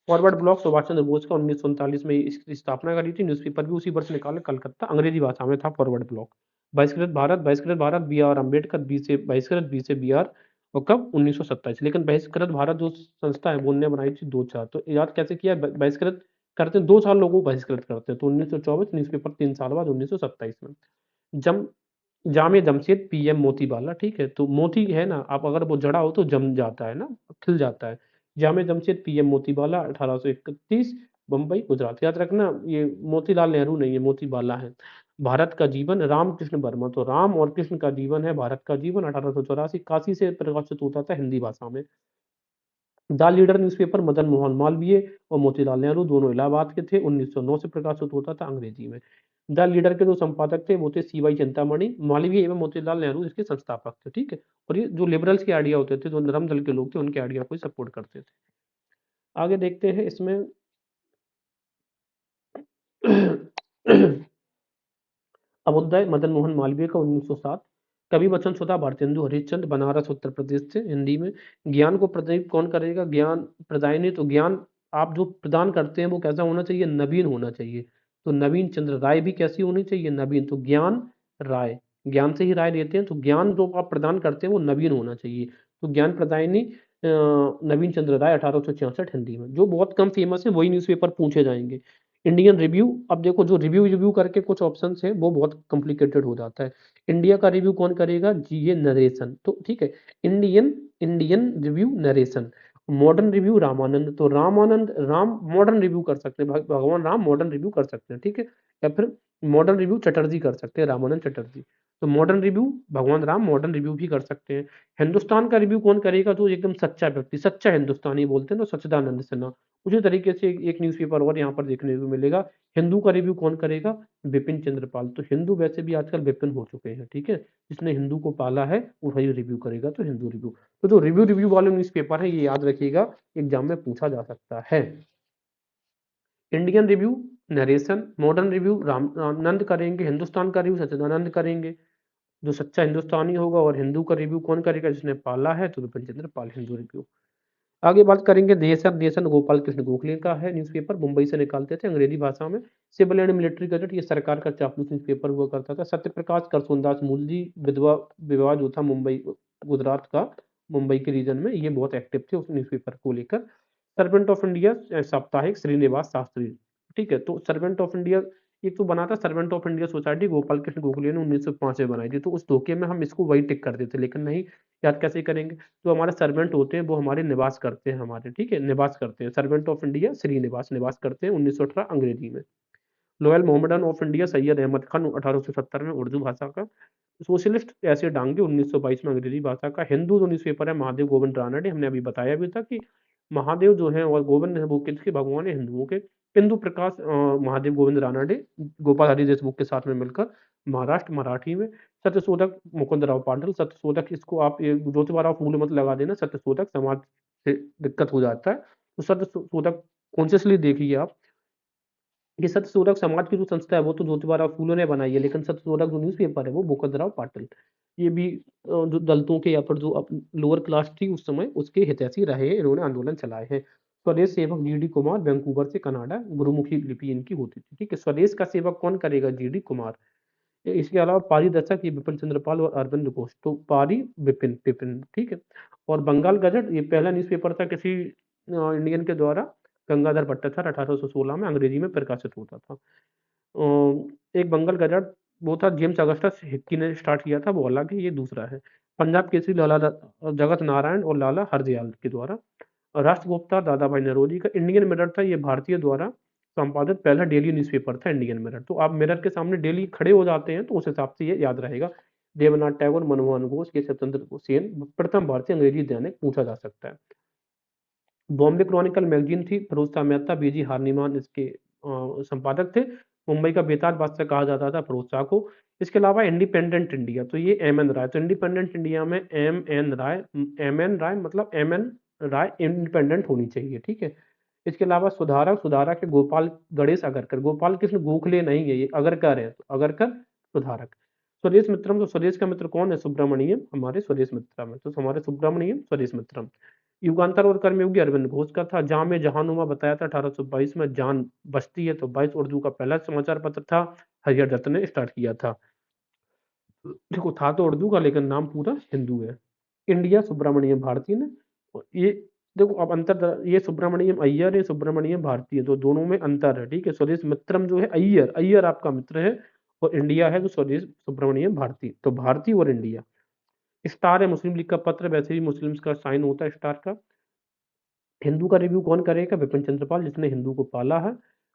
फॉरवर्ड ब्लॉक सुभाष चंद्र बोस का 1939 में इसकी स्थापना करी थी। न्यूज़पेपर भी उसी वर्ष निकाले, कलकत्ता अंग्रेजी भाषा में था Forward Bloc. Bahishkrit Bharat B R Ambedkar, B से बहिष्कृत, बी से बी आर। और कब, 1927। लेकिन बहिष्कृत भारत जो संस्था है वो उनने बनाई थी 2004। तो याद कैसे किया, बहिष्कृत करते हैं 2 साल लोगों को बहिष्कृत करते हैं, तो 1924, न्यूज़पेपर 3 साल बाद 1927 में। जम जामे जमशेद, पीएम मोती बाला, ठीक है। तो मोती है ना, आप अगर वो जड़ा हो तो जम जाता है ना, खिल जाता है। जामे जमशेद, पीएम मोती बाला 1831 बम्बई गुजरात। याद रखना, ये मोतीलाल नेहरू नहीं है, मोती बाला है। भारत का जीवन, राम कृष्ण वर्मा। तो राम और कृष्ण का जीवन है भारत का जीवन, 1884 काशी से प्रकाशित होता था हिंदी भाषा में। The leader newspaper Madan Mohan Malviya और मोतीलाल नेहरू दोनों इलाहाबाद के थे, 1909 से प्रकाशित होता था अंग्रेजी में। द लीडर के जो संपादक थे वो थे सीवाई चिंतामणि, मालवीय एवं मोतीलाल नेहरू इसके संस्थापक थे, ठीक है। और ये जो लिबरल्स के आइडिया होते थे, जो नरम दल के लोग थे, उनके आइडिया को सपोर्ट करते थे। आगे देखते हैं इसमें। अभ्युदय मदन मोहन मालवीय का 1907। कवि वचन सुधा भारतेंदु हरिश्चंद्र, बनारस उत्तर प्रदेश से, हिंदी में। ज्ञान को प्रदीप कौन करेगा, ज्ञान प्रदायिनी। तो ज्ञान आप जो प्रदान करते हैं वो कैसा होना चाहिए, नवीन होना चाहिए। तो नवीन चंद्र राय भी कैसी होनी चाहिए, नवीन। तो ज्ञान राय, ज्ञान से ही राय देते हैं, तो ज्ञान जो आप प्रदान करते हैं वो नवीन होना चाहिए। तो ज्ञान प्रदायिनी नवीन चंद्र राय 1866 हिंदी में। जो बहुत कम फेमस है वही न्यूज़पेपर पूछे जाएंगे। इंडियन रिव्यू, अब देखो जो रिव्यू रिव्यू करके कुछ ऑप्शन है वो बहुत कॉम्प्लिकेटेड हो जाता है। इंडिया का रिव्यू कौन करेगा जी, ये नरेशन, तो ठीक है। Indian Indian review narration. Modern review Ramanand. तो रामानंद, राम मॉडर्न रिव्यू कर सकते हैं, भगवान राम मॉडर्न रिव्यू कर सकते हैं, ठीक है। या फिर मॉडर्न रिव्यू चटर्जी कर सकते हैं, रामानंद चटर्जी। तो मॉडर्न रिव्यू भगवान राम मॉडर्न रिव्यू भी कर सकते हैं। हिंदुस्तान का रिव्यू कौन करेगा, तो एकदम सच्चा व्यक्ति, सच्चा हिंदुस्तानी बोलते हैं ना, सच्चिदानंद सिन्हा। उसी तरीके से एक न्यूज़पेपर और यहाँ पर देखने को मिलेगा। हिंदू का रिव्यू कौन करेगा, बिपिन चंद्रपाल। तो हिंदू वैसे भी आजकल विपिन हो चुके हैं, ठीक है। जिसने हिंदू को पाला है वो वही रिव्यू करेगा, तो हिंदू रिव्यू। तो जो रिव्यू रिव्यू वाले न्यूज़पेपर है ये याद रखिएगा, एग्जाम में पूछा जा सकता है। Indian review narration, modern review Ramanand करेंगे, हिंदुस्तान का रिव्यू सच्चिदानंद करेंगे, जो सच्चा हिंदुस्तानी होगा। और हिंदू का रिव्यू कौन करेगा, जिसने पाला है, तो विपिन चंद्र पाल, हिंदू रिव्यू। आगे बात करेंगे देशन। देशन गोपाल कृष्ण गोखले का है न्यूज़पेपर, मुंबई से निकालते थे अंग्रेजी भाषा में। सिविल एंड मिलिट्री गजट, ये सरकार का चापलूस न्यूज़पेपर हुआ करता था। सत्यप्रकाश करसोनदास मूलजी, विधवा विवाह जो था मुंबई गुजरात का, मुंबई के रीजन में, ये बहुत एक्टिव थे उस न्यूज़पेपर को लेकर। सर्वेंट ऑफ इंडिया साप्ताहिक, श्रीनिवास शास्त्री, ठीक है। तो सर्वेंट ऑफ इंडिया एक तो बना था servant of India society, Gopal Krishna Gokhale ने 1905 में बनाई थी। तो उस धोखे में हम इसको वही टिक कर देते, लेकिन नहीं। याद कैसे करेंगे, जो हमारे सर्वेंट होते हैं वो हमारे निवास करते हैं, हमारे, ठीक है, निवास करते हैं। सर्वेंट ऑफ इंडिया श्रीनिवास निवास करते हैं, 1918 अंग्रेजी में। Loyal Mohammedan of India Syed Ahmad Khan, 1870 में, उर्दू भाषा का। सोशलिस्ट ऐसे डांगे, 1922 में, अंग्रेजी भाषा का। हिंदू जो न्यूज़पेपर है, महादेव गोविंद रानडे, हमने अभी बताया भी था कि महादेव जो है और गोविंद है वो किसके भगवान है, हिंदुओं के। हिंदू प्रकाश महादेव गोविंद रानडे, गोपाल हरि देशमुख के साथ में मिलकर, महाराष्ट्र मराठी में। सत्यशोधक मुकुंद राव पाटिल, सत्यशोधक, इसको आप ज्योतिबा राव फूले मत लगा देना, सत्यशोधक समाज से दिक्कत हो जाता है। तो सत्यशोधक कॉन्शियसली देखिए आप, ये सत्यशोधक समाज की जो संस्था है वो तो ज्योतिबा फूले ने बनाई है, लेकिन सत्यशोधक जो न्यूज़पेपर है वो भूपतराव पाटिल, ये भी जो दलितों के या फिर जो लोअर क्लास थी उस समय उसके हितैषी रहे, इन्होंने आंदोलन चलाए हैं। स्वदेश सेवक जीडी कुमार वैंकूवर से कनाडा, गुरुमुखी लिपि इनकी होती थी, ठीक है। स्वदेश का सेवक कौन करेगा? जीडी कुमार। इसके अलावा पारिदर्शक ये बिपिन चंद्रपाल और अरविंद घोष, तो पारी विपिन विपिन, ठीक है। और बंगाल गजट ये पहला न्यूज़पेपर था किसी इंडियन के द्वारा, गंगाधर भट्टाचार्य 1816 में अंग्रेजी में प्रकाशित होता था। एक बंगाल गजट वो था जेम्स अगस्टस हिक्की ने स्टार्ट किया था, वो अलग है, ये दूसरा है। पंजाब केसरी लाला जगत नारायण और लाला हरदयाल के द्वारा। और राष्ट्रगुप्ता दादा भाई नौरोजी का। इंडियन मिरर था, ये भारतीय द्वारा संपादित पहला डेली न्यूज़पेपर था इंडियन मिरर। तो आप मिरर के सामने डेली खड़े हो जाते हैं तो उस हिसाब से ये याद रहेगा। देवनाथ टैगोर, मनमोहन घोष, के स्वतंत्र सेन प्रथम भारतीय अंग्रेजी दैनिक पूछा जा सकता है। बॉम्बे क्रॉनिकल मैगजीन थी, फिरोज शाह मेहता, बीजी हार्निमान इसके संपादक थे। मुंबई का बेताज बादशाह कहा जाता था फिरोज शाह को। इसके अलावा इंडिपेंडेंट इंडिया, तो ये एम एन राय, तो इंडिपेंडेंट इंडिया में एम एन राय मतलब एम एन राय इंडिपेंडेंट होनी चाहिए, ठीक है। इसके अलावा सुधारक, सुधारक है गोपाल गणेश अगरकर, गोपाल कृष्ण गोखले नहीं है, ये अगरकर है, तो अगरकर सुधारक। स्वदेश मित्रम, तो स्वदेश का मित्र कौन है? सुब्रमण्यम, हमारे स्वदेश मित्रम है, तो हमारे सुब्रमण्यम स्वदेश मित्रम। युगांतर और कर्मयोगी अरविंद घोष का था। जहां में जहानुमा बताया था 1822 में, जान बचती है तो 22 उर्दू का पहला समाचार पत्र था, हरिहर दत्त ने स्टार्ट किया था। देखो था तो उर्दू का लेकिन नाम पूरा हिंदू है। इंडिया सुब्रमण्यम भारती ने। और ये देखो अब अंतर, ये सुब्रमण्यम अय्यर है, सुब्रमण्यम भारती है, तो दोनों में अंतर है, ठीक है। स्वदेश मित्रम जो है अय्यर, अय्यर आपका मित्र है, और इंडिया है जो स्वदेश सुब्रमण्यम भारती, तो भारती और इंडिया। स्टार है मुस्लिम लीग का पत्र, वैसे भी मुस्लिम्स का साइन होता है स्टार का। हिंदू का रिव्यू कौन करेगा? विपिन चंद्रपाल, जिसने हिंदू को पाला है।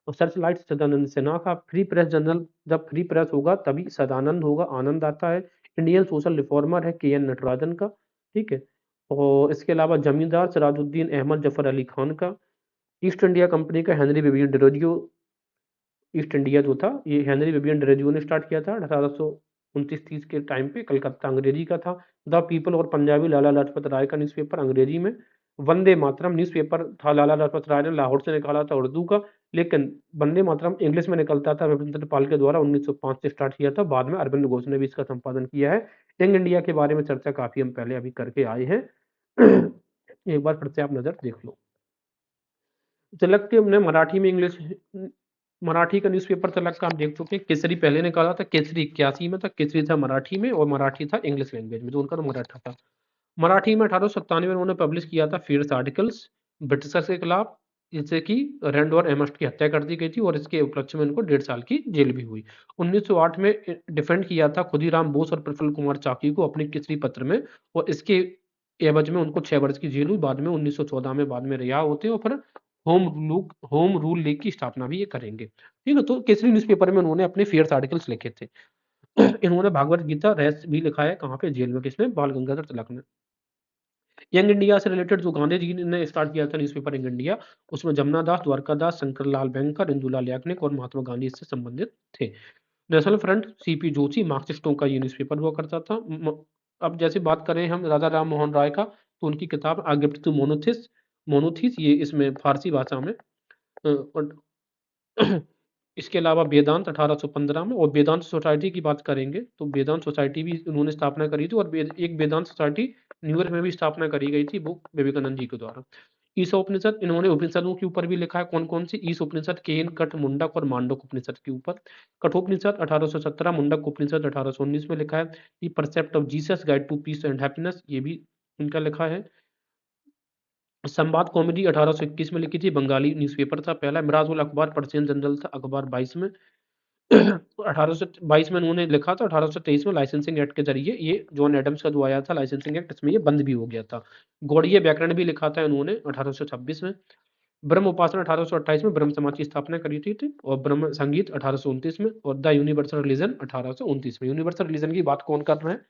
और सर्च लाइट सदानंद सिन्हा का। फ्री प्रेस जर्नल, जब फ्री प्रेस होगा तभी सदानंद होगा, आनंद आता है। इंडियन सोशल रिफॉर्मर है के एन नटराजन का, ठीक है। और इसके अलावा जमींदार सिराजुद्दीन अहमद जफर अली खान का। ईस्ट इंडिया कंपनी का Henry Vivian Derozio, east India जो था ये हेनरी विवियन डिरोजियो ने स्टार्ट किया था 1829-30 के टाइम पे, कलकत्ता अंग्रेजी का था। द पीपल और पंजाबी लाला लाजपत राय का न्यूज़पेपर अंग्रेजी में। वंदे मातरम न्यूज़पेपर था, लाला लाजपत राय ने लाहौर से निकाला था उर्दू का, लेकिन वंदे मातरम इंग्लिश में निकलता था, विपिन चंद्र के द्वारा 1905 से स्टार्ट किया था, बाद में अरविंद घोष ने भी इसका संपादन किया है। यंग इंडिया के बारे में चर्चा काफी हम पहले अभी करके आए हैं। एक बार फिर से आप नजर देख लो। तिलक के हमने मराठी में इंग्लिश, मराठी का न्यूज़पेपर तिलक का आप देख चुके हैं। केसरी पहले निकाला था, केसरी 81 में था, केसरी था मराठी में और मराठी था इंग्लिश लैंग्वेज में, जो उनका तो मराठा था। मराठी में 1897 में उन्होंने पब्लिश किया था फियर्स आर्टिकल्स ब्रिटिशर्स के खिलाफ, जिससे कि रैंड और एमस्ट की हत्या कर दी गई थी, और इसके उपलक्ष्य में इनको 1.5 साल की जेल भी हुई। 1908 में डिफेंड किया था खुदीराम बोस और प्रफुल्ल कुमार चाकी को अपने केसरी पत्र में, और इसके एवज में उनको 6 वर्ष की जेल हुई। बाद में 1914 में बाद में रिहा होते हैं, और फिर होम रूल लीग की स्थापना भी ये करेंगे, ठीक है। तो केसरी न्यूज़पेपर में उन्होंने अपने फियर्स आर्टिकल्स लिखे थे। इन्होंने भागवत गीता रहस्य भी लिखा है, कहाँ पे? जेल में। किसने? बाल गंगाधर तिलक ने। यंग इंडिया से रिलेटेड जो गांधी जी ने स्टार्ट किया था न्यूज़पेपर यंग इंडिया, उसमें जमुना दास, द्वारका दास, शंकर लाल बैंकर, इंदुलाल याग्निक और महात्मा गांधी इससे संबंधित थे। नेशनल फ्रंट सीपी जोशी, मार्क्सिस्टों का ये न्यूज़पेपर हुआ करता था। अब जैसे बात करें हम राजा राम मोहन राय का, तो उनकी किताब आ गिफ्ट टू मोनोथिस, मोनोथिस ये इसमें फारसी भाषा में। और इसके अलावा वेदांत 1815 में, और वेदांत सोसाइटी की बात करेंगे तो वेदांत सोसाइटी भी उन्होंने स्थापना करी थी, और एक वेदांत सोसाइटी न्यूयॉर्क में भी स्थापना करी गई थी, वो विवेकानंद जी के द्वारा। ईसा उपनिषद, इन्होंने उपनिषदों के ऊपर भी लिखा है। कौन कौन सी? ईश उपनिषद, केन, कठ, मुंडक और मांडक उपनिषद के ऊपर। कठोपनिषद 1817, मुंडक उपनिषद 1819 में लिखा है। ये precept of Jesus guide to peace and happiness, ये भी इनका लिखा है। संवाद कॉमेडी 1821 में लिखी थी, बंगाली न्यूज़पेपर था पहला। मिराजुल अखबार पर्शियन जनरल था, अखबार 22 में। 1822 में उन्होंने लिखा था। 1823 में लाइसेंसिंग एक्ट के जरिए ये जॉन एडम्स का जो आया था लाइसेंसिंग एक्ट, इसमें ये बंद भी हो गया था। गौड़ीय व्याकरण भी लिखा था इन्होंने 1826 में। ब्रह्म उपासना 1828 में ब्रह्म समाज की स्थापना करी थी, और ब्रह्म संगीत 1829 में, और द यूनिवर्सल रिलीजन 1829 में। यूनिवर्सल रिलीजन की बात कौन कर रहे हैं?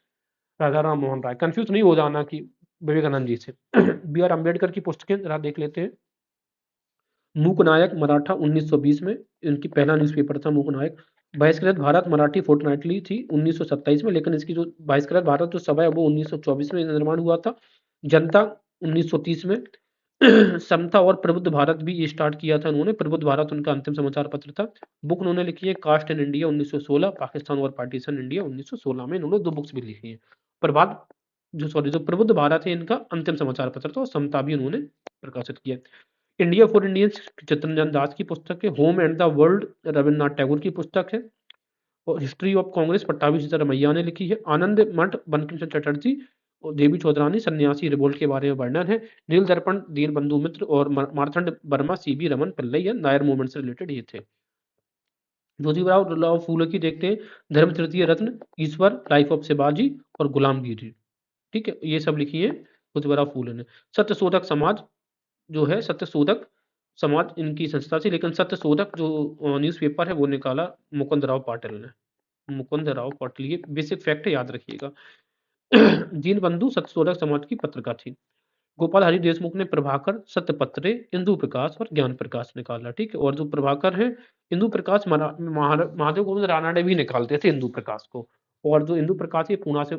राजा राम मोहन राय। कंफ्यूज नहीं हो जाना कि विवेकानंद जी से। बी आर अम्बेडकर की पुस्तकें जरा देख लेते हैं। मूकनायक मराठा 1920 में, इनकी पहला न्यूज़पेपर था मूकनायक। बहिष्कृत भारत मराठी फोर्टनाइटली थी 1927 में, लेकिन इसकी जो बहिष्कृत भारत जो सभा है वो 1924 में निर्माण हुआ था। जनता 1930 में। समता और प्रबुद्ध भारत भी ये स्टार्ट किया था उन्होंने। प्रबुद्ध भारत उनका अंतिम समाचार पत्र था। बुक उन्होंने लिखी है कास्ट इन इंडिया 1916, पाकिस्तान और पार्टीशन इंडिया 1916 में इन्होंने 2 बुक्स भी लिखी हैं। प्रभात जो प्रबुद्ध भारत है इनका अंतिम समाचार पत्र था और समता भी उन्होंने प्रकाशित किया। India for Indians Chittaranjan Das की पुस्तक है। Home and the world Rabindranath Tagore की पुस्तक है। और हिस्ट्री ऑफ कांग्रेस पट्टाभी सीतारमैया ने लिखी है। आनंद मठ बंकिम चंद्र चटर्जी और देवी चौधरानी सन्यासी रिवोल्ट के बारे में वर्णन है। नील दर्पण दीन बंधु मित्र और मार्तंड वर्मा सीबी रमन पिल्लई या नायर मूवमेंट से रिलेटेड ये थे। ज्योतिराव फूले की देखते हैं। धर्म तृतीय रत्न, ईश्वर, लाइफ ऑफ शिवाजी और गुलामगिरी। ठीक है, ये सब लिखी है ज्योतिराव फूले ने। सत्यशोधक समाज जो है, सत्यशोधक समाज इनकी संस्था थी, लेकिन सत्यशोधक जो न्यूज़पेपर है वो निकाला मुकुंदराव पाटिल ने। मुकुंदराव पाटिल, ये बेसिक फैक्ट याद रखिएगा। दीनबंधु सत्यशोधक समाज की पत्रिका थी। गोपाल हरि देशमुख ने प्रभाकर, सत्यपत्रे, इंदु प्रकाश और ज्ञान प्रकाश निकाला। ठीक है, और जो प्रभाकर है, इंदु प्रकाश महादेव गोविंद रानडे भी निकालते थे इंदु प्रकाश को। और जो इंदु प्रकाश ये पूना से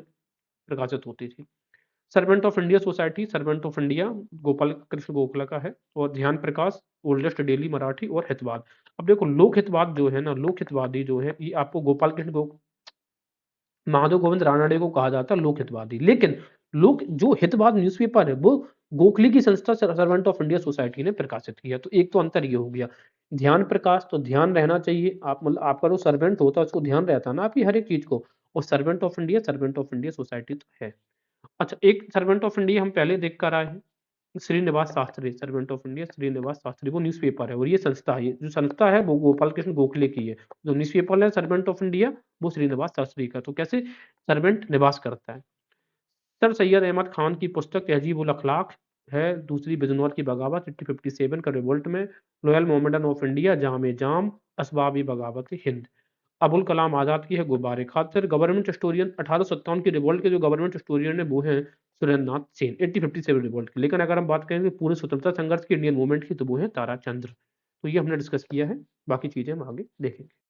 प्रकाशित होती थी। Servant of India society, servant of India Gopal Krishna Gokhale का है। और ध्यान प्रकाश, ओल्डेस्ट डेली मराठी और हितवाद। अब देखो लोक हितवाद जो है ना, लोक हितवादी जो है, ये आपको गोपाल कृष्ण महादेव गोविंद रानडे को कहा जाता है लोक हितवादी। लेकिन लोक जो हितवाद न्यूज़पेपर है वो गोखले की संस्था सर्वेंट ऑफ इंडिया सोसाइटी ने प्रकाशित किया। तो एक तो अंतर ये हो गया। ध्यान प्रकाश तो ध्यान रहना चाहिए, आप मतलब आपका जो सर्वेंट होता है उसको ध्यान रहता है ना आपकी हर एक चीज को। और सर्वेंट ऑफ इंडिया सोसाइटी तो है। अच्छा, एक सर्वेंट ऑफ इंडिया हम पहले देख कर आए हैं, Srinivas Shastri, Servant of India Srinivas Shastri, वो न्यूज़पेपर है। और ये संस्था है, जो संस्था है वो गोपाल कृष्ण गोखले की है। जो न्यूज़पेपर है सर्वेंट ऑफ इंडिया वो श्रीनिवास शास्त्री का। तो कैसे सर्वेंट निवास करता है। सर सैयद अहमद खान की पुस्तक तहजीब उल अखलाक है। दूसरी बिजनौर की बगावत 1857 का रिवोल्ट में, रॉयल मोहम्मदन ऑफ इंडिया, जाम जाम, असबाब बगावत हिंद। अबुल कलाम आजाद की है गुब्बारे खातिर। गवर्नमेंट हिस्टोरियन 1857 की रिवोल्ट के जो गवर्नमेंट हिस्टोरियन है वो है सुरेंद्र नाथ सेन, 1857 रिवोल्ट की। लेकिन अगर हम बात करें पूरे स्वतंत्रता संघर्ष की इंडियन मूवमेंट की तो वो है तारा चंद्र। तो ये हमने डिस्कस किया है, बाकी चीजें हम आगे देखेंगे।